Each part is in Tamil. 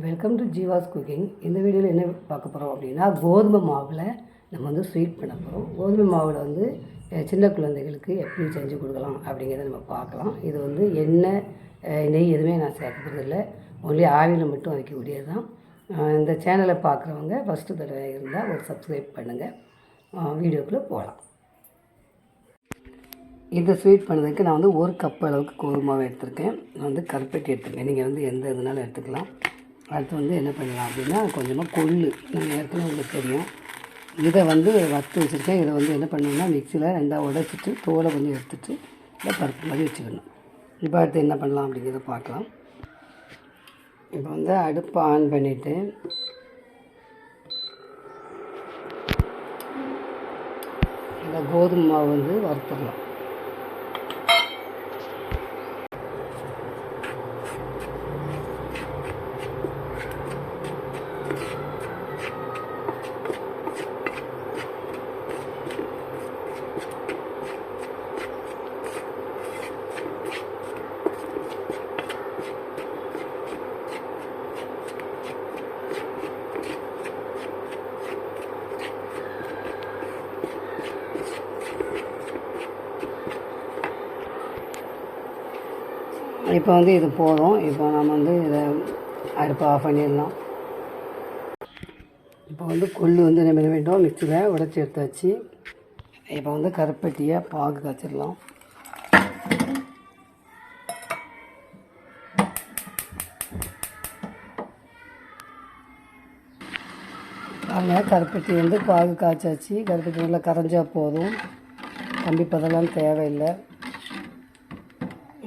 Welcome to Jeeva's cooking. இந்த வீடியோவில் என்ன பார்க்க போகிறோம் அப்படின்னா, கோதுமை மாவில் நம்ம வந்து ஸ்வீட் பண்ண போகிறோம். கோதுமை மாவில் வந்து சின்ன குழந்தைகளுக்கு எப்படி செஞ்சு கொடுக்கலாம் அப்படிங்கிறத நம்ம பார்க்கலாம். இது வந்து எண்ணெய் நெய் எதுவுமே நான் சேர்க்க போகிறதில்ல, ஒன்லி ஆவியில் மட்டும் வைக்கக்கூடியது தான். இந்த சேனலை பார்க்குறவங்க ஃபஸ்ட்டு தடவை இருந்தால் ஒரு சப்ஸ்கிரைப் பண்ணுங்கள். வீடியோக்குள்ளே போகலாம். இந்த ஸ்வீட் பண்ணதுக்கு நான் வந்து 1 கப் அளவுக்கு கோதுமாவை எடுத்திருக்கேன். நான் வந்து கருப்பட்டி எடுத்துருக்கேன். நீங்கள் வந்து எந்த இதனாலும் எடுத்துக்கலாம். அடுத்து வந்து என்ன பண்ணலாம் அப்படின்னா, கொஞ்சமாக கொள்ளு, நம்ம ஏற்கனவே உங்களுக்கு தெரியும், இதை வந்து வறுத்து வச்சுருக்கேன். இதை வந்து என்ன பண்ணணும்னா, மிக்சியில் 2 உடைச்சிட்டு தோலை கொஞ்சம் எடுத்துகிட்டு இதை பருப்பு மாதிரி வச்சுக்கணும். இப்போ அடுத்து என்ன பண்ணலாம் அப்படிங்கிறத பார்க்கலாம். இப்போ வந்து அடுப்பை ஆன் பண்ணிவிட்டு இந்த கோதுமை மாவு வந்து வறுத்துடலாம். இப்போ வந்து இது போதும். இப்போ நம்ம வந்து இதை அடுப்பை ஆஃப் பண்ணிடலாம். இப்போ வந்து கொள்ளு வந்து நம்ம என்ன வேண்டும், மிக்சியில் உடைச்சி எடுத்தாச்சு. இப்போ வந்து கருப்பட்டியை பாகு காய்ச்சிடலாம். பாருங்கள், கருப்பட்டி வந்து பாகு காய்ச்சாச்சு. கருப்பட்டி நல்லா கரைஞ்சால் போதும், கம்பி பதெல்லாம் தேவையில்லை.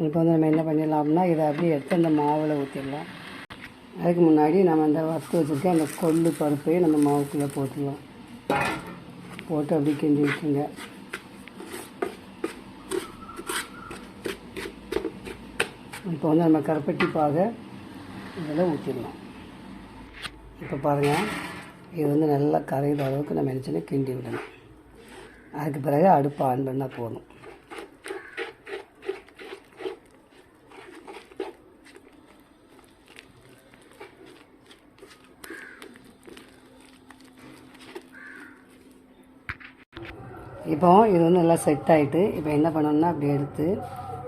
இப்போ வந்து நம்ம என்ன பண்ணிடலாம் அப்படின்னா, இதை அப்படியே எடுத்து அந்த மாவில் ஊற்றிடலாம். அதுக்கு முன்னாடி நம்ம அந்த வறுத்து வச்சுருக்க அந்த கொள்ளு பருப்பையும் நம்ம மாவுக்குள்ளே போட்டுடலாம். போட்டு அப்படி கிண்டி விட்டுருங்க. இப்போ வந்து நம்ம கருப்பட்டி பாகை இதில் ஊற்றிடலாம். இப்போ பாருங்கள், இது வந்து நல்லா கரையிற அளவுக்கு நம்ம நினச்சோன்னா கிண்டி விடணும். அதுக்கு பிறகு அடுப்பை ஆன் பண்ணால் போதும். இப்போ இது வந்து நல்லா செட் ஆகிட்டு, இப்போ என்ன பண்ணணும்னா, அப்படி எடுத்து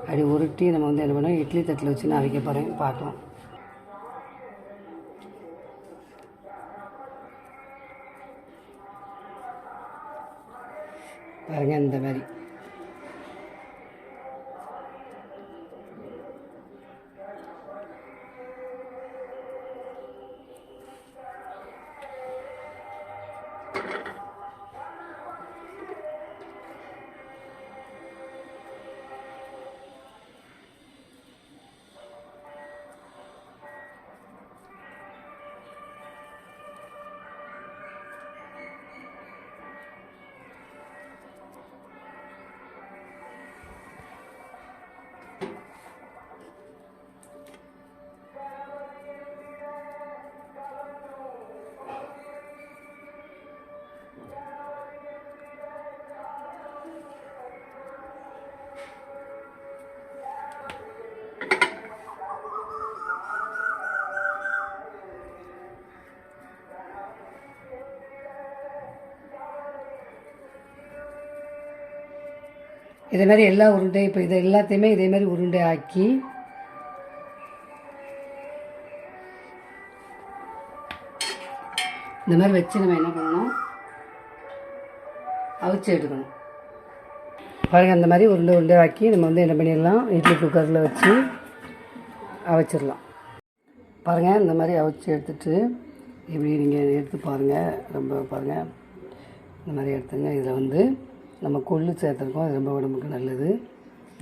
அப்படி உருட்டி நம்ம வந்து என்ன பண்ணோம், இட்லி தட்டில் வச்சு நான் அவிக்க போகிறேன். பார்க்கலாம். பாருங்கள், இந்த மாதிரி இதே மாதிரி எல்லா உருண்டை, இப்போ இதை எல்லாத்தையுமே இதே மாதிரி உருண்டை ஆக்கி இந்த மாதிரி வச்சு நம்ம என்ன பண்ணணும், அவிச்சு எடுக்கணும். பாருங்கள், அந்த மாதிரி உருண்டை உருண்டை ஆக்கி நம்ம வந்து என்ன பண்ணிடலாம், இட்லி குக்கரில் வச்சு அவிச்சிடலாம். பாருங்கள், இந்த மாதிரி அவிச்சு எடுத்துகிட்டு இப்படி நீங்கள் எடுத்து பாருங்கள். ரொம்ப பாருங்கள், இந்த மாதிரி எடுத்துங்க. இதில் வந்து நம்ம கொள்ளு சேர்த்துருக்கோம், அது ரொம்ப உடம்புக்கு நல்லது.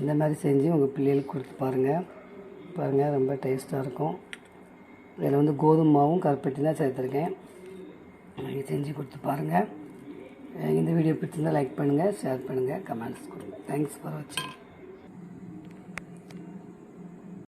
இந்த மாதிரி செஞ்சு உங்கள் பிள்ளைகளுக்கு கொடுத்து பாருங்கள். பாருங்கள், ரொம்ப டேஸ்ட்டாக இருக்கும். இதில் வந்து கோதுமை மாவும் கருப்பட்டி தான் சேர்த்துருக்கேன். நீங்கள் செஞ்சு கொடுத்து பாருங்கள். இந்த வீடியோ பிடிச்சிருந்தால் லைக் பண்ணுங்கள், ஷேர் பண்ணுங்கள், கமெண்ட்ஸ் கொடுங்க. தேங்க்ஸ் ஃபார் வாட்சிங்.